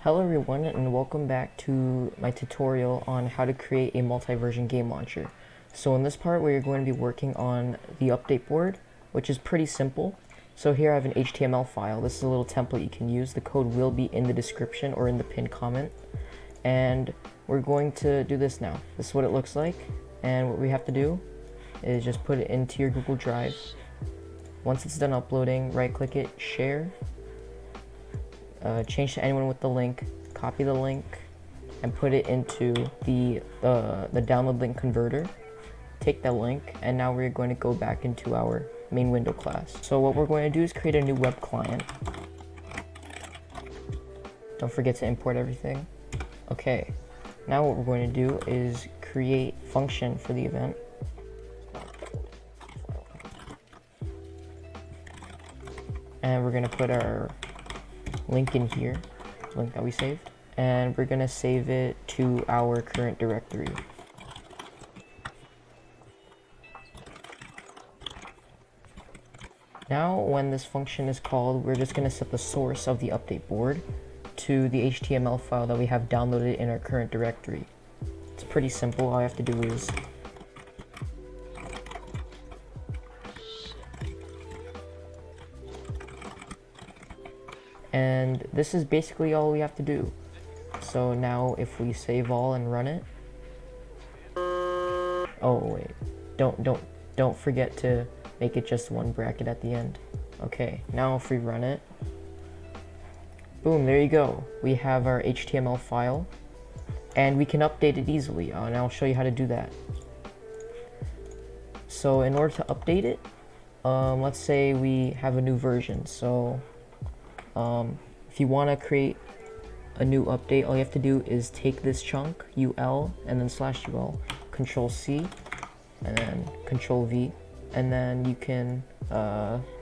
Hello everyone, and welcome back to my tutorial on how to create a multi-version game launcher. So in this part we're going to be working on the update board, which is pretty simple. So here I have an HTML file. This is a little template you can use. The code will be in the description or in the pinned comment. And we're going to do this now. This is what it looks like, and what we have to do is just put it into your Google Drive. Once it's done uploading, right click it, share, change to anyone with the link, copy the link, and put it into the download link converter. Take that link, and now we're going to go back into our main window class. So what we're going to do is create a new web client. Don't forget to import everything. Okay, now what we're going to do is create function for the event. And we're going to put our link in here, link that we saved, and we're going to save it to our current directory. Now when this function is called, we're just going to set the source of the update board to the HTML file that we have downloaded in our current directory. It's pretty simple. All I have to do is and this is basically all we have to do. So now if we save all and run it, oh wait, don't forget to make it just one bracket at the end. Okay, now if we run it, boom, there you go. We have our HTML file, and we can update it easily, and I'll show you how to do that. So in order to update it, let's say we have a new version. So if you want to create a new update, all you have to do is take this chunk, UL, and then /UL, Control C, and then Control V, and then you can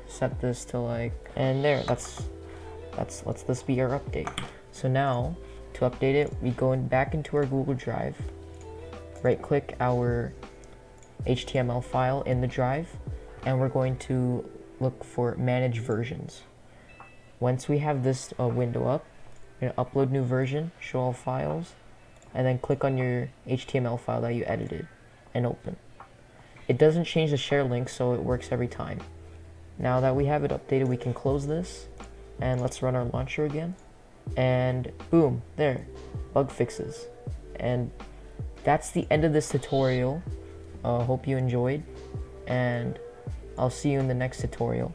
set this to like, and there, let's this be our update. So now to update it, we go back into our Google Drive, right click our HTML file in the drive, and we're going to look for manage versions. Once we have this window up, you're going to upload new version, show all files, and then click on your HTML file that you edited and open. It doesn't change the share link, so it works every time. Now that we have it updated, we can close this, and let's run our launcher again. And boom, there, bug fixes. And that's the end of this tutorial. Hope you enjoyed, and I'll see you in the next tutorial.